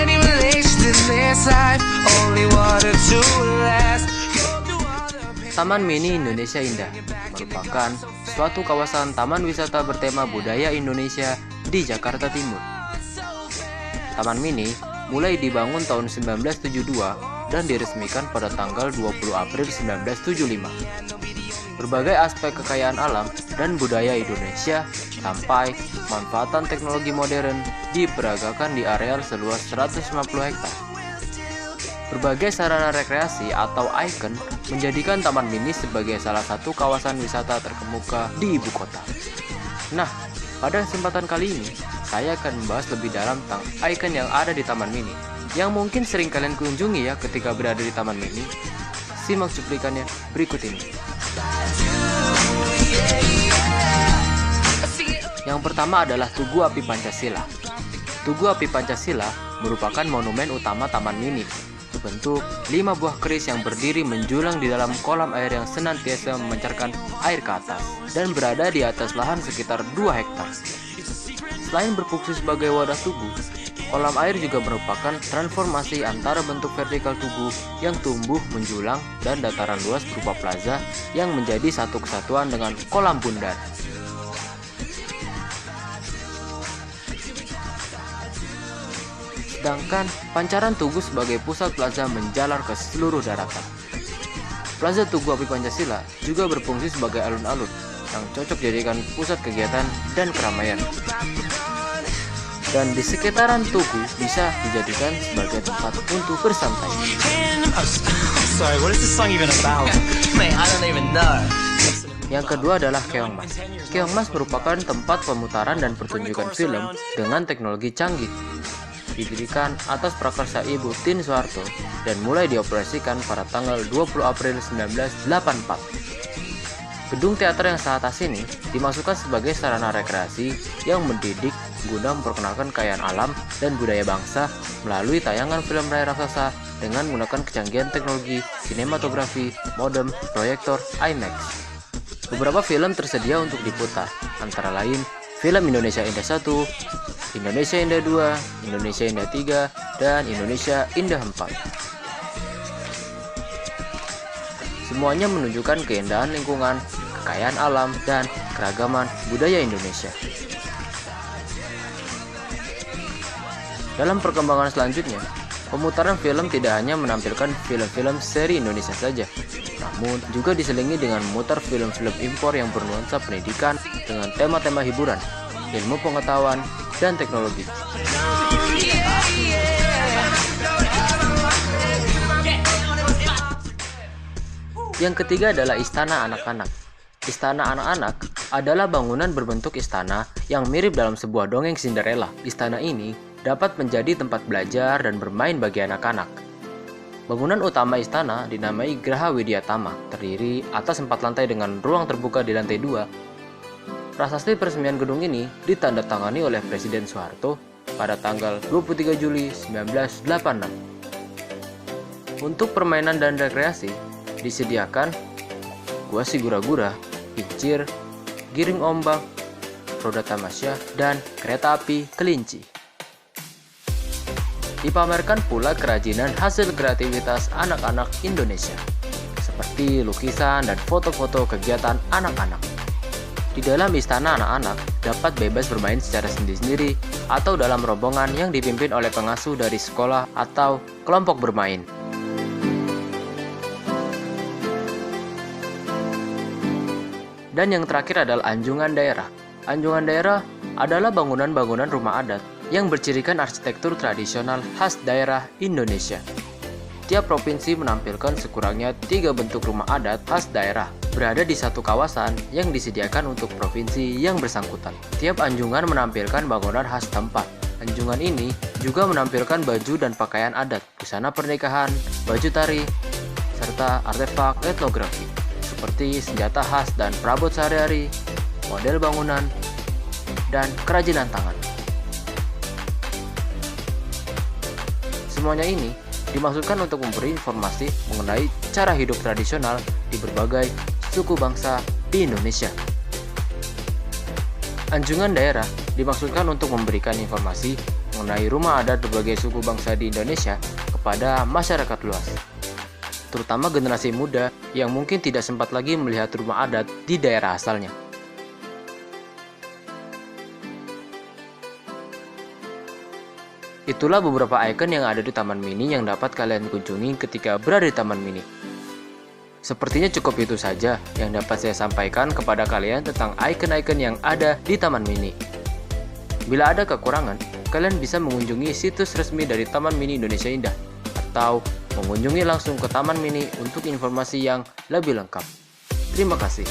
any relation in this life, only water to last. Taman Mini Indonesia Indah merupakan suatu kawasan taman wisata bertema budaya Indonesia di Jakarta Timur. Taman Mini mulai dibangun tahun 1972 dan diresmikan pada tanggal 20 April 1975. Berbagai aspek kekayaan alam dan budaya Indonesia sampai manfaatan teknologi modern diperagakan di areal seluas 150 hektar. Berbagai sarana rekreasi atau ikon menjadikan Taman Mini sebagai salah satu kawasan wisata terkemuka di ibu kota. Nah, pada kesempatan kali ini, saya akan membahas lebih dalam tentang ikon yang ada di Taman Mini, yang mungkin sering kalian kunjungi ya ketika berada di Taman Mini. Simak cuplikannya berikut ini. Yang pertama adalah Tugu Api Pancasila. Tugu Api Pancasila merupakan monumen utama Taman Mini. Berbentuk 5 buah keris yang berdiri menjulang di dalam kolam air yang senantiasa memancarkan air ke atas dan berada di atas lahan sekitar 2 hektar. Selain berfungsi sebagai wadah tugu, kolam air juga merupakan transformasi antara bentuk vertikal tugu yang tumbuh menjulang dan dataran luas berupa plaza yang menjadi satu kesatuan dengan kolam bundar. Sedangkan pancaran Tugu sebagai pusat plaza menjalar ke seluruh daratan. Plaza Tugu Api Pancasila juga berfungsi sebagai alun-alun yang cocok dijadikan pusat kegiatan dan keramaian. Dan di sekitaran Tugu bisa dijadikan sebagai tempat untuk bersantai. Yang kedua adalah Keongmas. Keongmas merupakan tempat pemutaran dan pertunjukan film dengan teknologi canggih. Didirikan atas prakarsa Ibu Tien Soeharto dan mulai dioperasikan pada tanggal 20 April 1984. Gedung teater yang sangat atas ini dimasukkan sebagai sarana rekreasi yang mendidik guna memperkenalkan kekayaan alam dan budaya bangsa melalui tayangan film layar raksasa dengan menggunakan kecanggihan teknologi sinematografi, modem, proyektor, IMAX. Beberapa film tersedia untuk diputar, antara lain film Indonesia Indah 1, Indonesia Indah 2, Indonesia Indah 3, dan Indonesia Indah 4. Semuanya menunjukkan keindahan lingkungan, kekayaan alam, dan keragaman budaya Indonesia. Dalam perkembangan selanjutnya, pemutaran film tidak hanya menampilkan film-film seri Indonesia saja, namun juga diselingi dengan memutar film-film impor yang bernuansa pendidikan dengan tema-tema hiburan, ilmu pengetahuan, dan teknologi. Yang ketiga adalah Istana Anak-anak. Istana Anak-anak adalah bangunan berbentuk istana yang mirip dalam sebuah dongeng Cinderella. Istana ini dapat menjadi tempat belajar dan bermain bagi anak-anak. Bangunan utama istana dinamai Graha Widyatama, terdiri atas 4 lantai dengan ruang terbuka di lantai 2. Prasasti peresmian gedung ini ditandatangani oleh Presiden Soeharto pada tanggal 23 Juli 1986. Untuk permainan dan rekreasi, disediakan gua sigura-gura, pincir, giring ombak, roda tamasya, dan kereta api kelinci. Dipamerkan pula kerajinan hasil kreativitas anak-anak Indonesia, seperti lukisan dan foto-foto kegiatan anak-anak. Di dalam istana anak-anak dapat bebas bermain secara sendiri-sendiri atau dalam rombongan yang dipimpin oleh pengasuh dari sekolah atau kelompok bermain. Dan yang terakhir adalah Anjungan Daerah. Anjungan Daerah adalah bangunan-bangunan rumah adat yang bercirikan arsitektur tradisional khas daerah Indonesia. Tiap provinsi menampilkan sekurangnya 3 bentuk rumah adat khas daerah berada di satu kawasan yang disediakan untuk provinsi yang bersangkutan. Tiap anjungan menampilkan bangunan khas tempat. Anjungan ini juga menampilkan baju dan pakaian adat, busana pernikahan, baju tari, serta artefak etnografi seperti senjata khas dan perabot sehari-hari, model bangunan, dan kerajinan tangan. Semuanya ini dimaksudkan untuk memberi informasi mengenai cara hidup tradisional di berbagai suku bangsa di Indonesia. Anjungan daerah dimaksudkan untuk memberikan informasi mengenai rumah adat berbagai suku bangsa di Indonesia kepada masyarakat luas, terutama generasi muda yang mungkin tidak sempat lagi melihat rumah adat di daerah asalnya. Itulah beberapa ikon yang ada di Taman Mini yang dapat kalian kunjungi ketika berada di Taman Mini. Sepertinya cukup itu saja yang dapat saya sampaikan kepada kalian tentang ikon-ikon yang ada di Taman Mini. Bila ada kekurangan, kalian bisa mengunjungi situs resmi dari Taman Mini Indonesia Indah atau mengunjungi langsung ke Taman Mini untuk informasi yang lebih lengkap. Terima kasih.